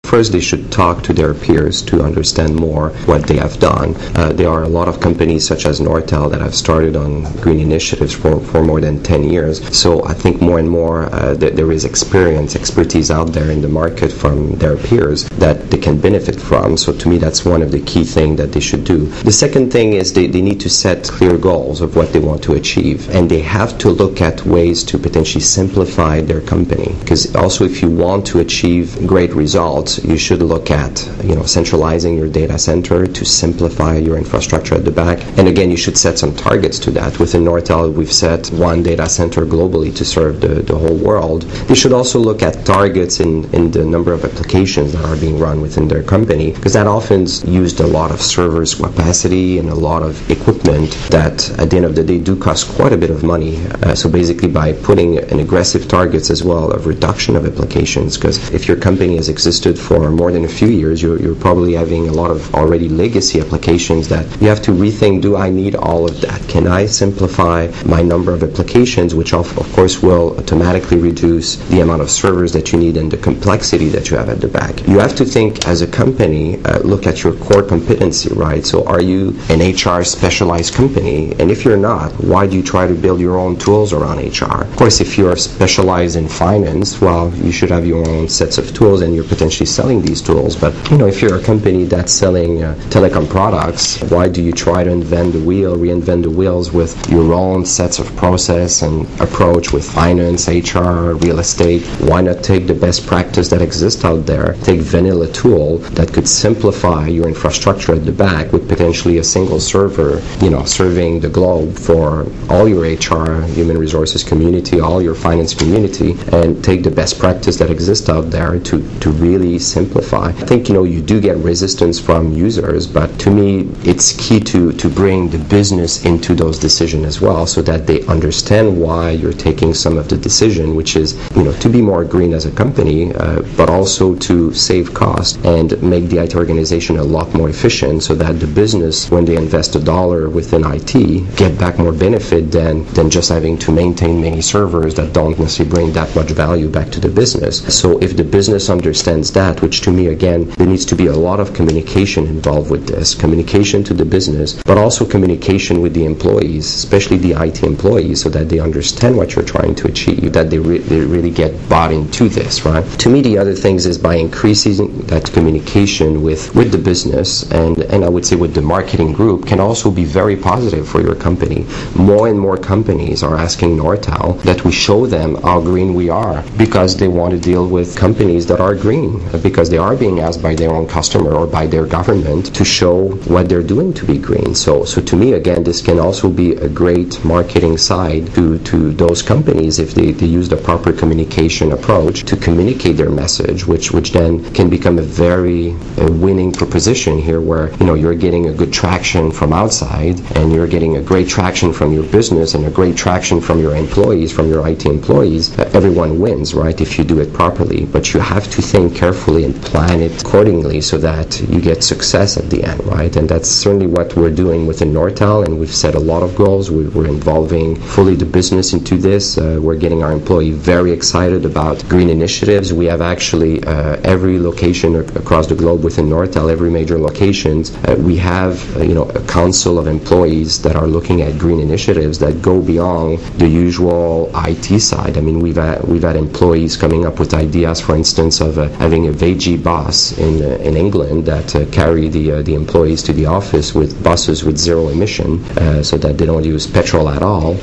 First, they should talk to their peers to understand more what they have done. There are a lot of companies such as Nortel that have started on green initiatives for more than 10 years. So I think more and more there is expertise out there in the market from their peers that they can benefit from. So to me, that's one of the key things that they should do. The second thing is they need to set clear goals of what they want to achieve. And they have to look at ways to potentially simplify their company. Because also if you want to achieve great results, you should look at centralizing your data center to simplify your infrastructure at the back. And again, you should set some targets to that. Within Nortel, we've set one data center globally to serve the whole world. They should also look at targets in the number of applications that are being run within their company, because that often used a lot of servers capacity and a lot of equipment that at the end of the day do cost quite a bit of money. So basically by putting an aggressive targets as well of reduction of applications, because if your company has existed for more than a few years, you're probably having a lot of already legacy applications that you have to rethink, do I need all of that? Can I simplify my number of applications, which of course will automatically reduce the amount of servers that you need and the complexity that you have at the back. You have to think as a company, look at your core competency, right? So are you an HR specialized company? And if you're not, why do you try to build your own tools around HR? Of course, if you are specialized in finance, well, you should have your own sets of tools and you're potentially selling these tools. But if you're a company that's selling telecom products, why do you try to reinvent the wheels with your own sets of process and approach with finance, HR, real estate? Why not take the best practice that exists out there, take vanilla tool that could simplify your infrastructure at the back with potentially a single server, serving the globe for all your HR, human resources community, all your finance community, and take the best practice that exists out there to really simplify. I think, you do get resistance from users, but to me, it's key to bring the business into those decisions as well, so that they understand why you're taking some of the decision, which is, to be more green as a company, but also to save cost and make the IT organization a lot more efficient, so that the business, when they invest $1 within IT, get back more benefit than just having to maintain many servers that don't necessarily bring that much value back to the business. So if the business understands that, which to me, again, there needs to be a lot of communication involved with this, communication to the business, but also communication with the employees, especially the IT employees, so that they understand what you're trying to achieve, that they really get bought into this, right? To me, the other things is by increasing that communication with the business and I would say with the marketing group can also be very positive for your company. More and more companies are asking Nortel that we show them how green we are, because they want to deal with companies that are green, because they are being asked by their own customer or by their government to show what they're doing to be green. So to me, again, this can also be a great marketing side to those companies if they use the proper communication approach to communicate their message, which then can become a very winning proposition here, where you're getting a good traction from outside and you're getting a great traction from your business and a great traction from your employees, from your IT employees. Everyone wins, right, if you do it properly. But you have to think carefully and plan it accordingly so that you get success at the end, right? And that's certainly what we're doing within Nortel, and we've set a lot of goals. We're involving fully the business into this. We're getting our employee very excited about green initiatives. We have actually every location across the globe within Nortel, every major locations, we have a council of employees that are looking at green initiatives that go beyond the usual IT side. I mean, we've had employees coming up with ideas, for instance, of having a veggie bus in England that carry the employees to the office with buses with zero emission, so that they don't use petrol at all.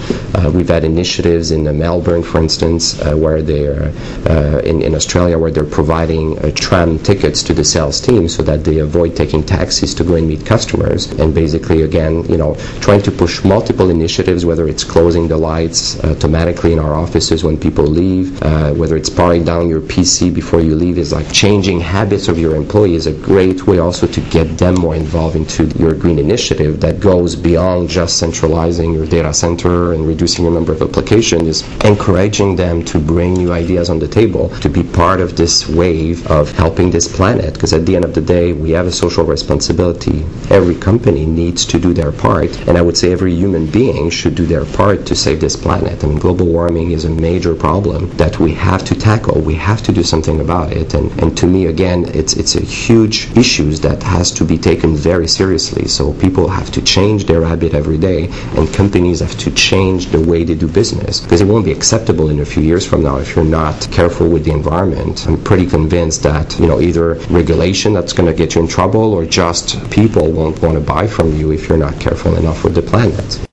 We've had initiatives in Melbourne, for instance, where they're in Australia, where they're providing tram tickets to the sales team so that they avoid taking taxis to go and meet customers. And basically, again, trying to push multiple initiatives, whether it's closing the lights automatically in our offices when people leave, whether it's powering down your PC before you leave, is like changing habits of your employees. A great way also to get them more involved into your green initiative that goes beyond just centralizing your data center and reducing the number of applications, is encouraging them to bring new ideas on the table, to be part of this wave of helping this planet. Because at the end of the day, we have a social responsibility. Every company needs to do their part, and I would say every human being should do their part to save this planet. I mean, global warming is a major problem that we have to tackle. We have to do something about it, and And to me, again, it's a huge issue that has to be taken very seriously. So people have to change their habit every day, and companies have to change the way they do business, because it won't be acceptable in a few years from now if you're not careful with the environment. I'm pretty convinced that, either regulation that's going to get you in trouble, or just people won't want to buy from you if you're not careful enough with the planet.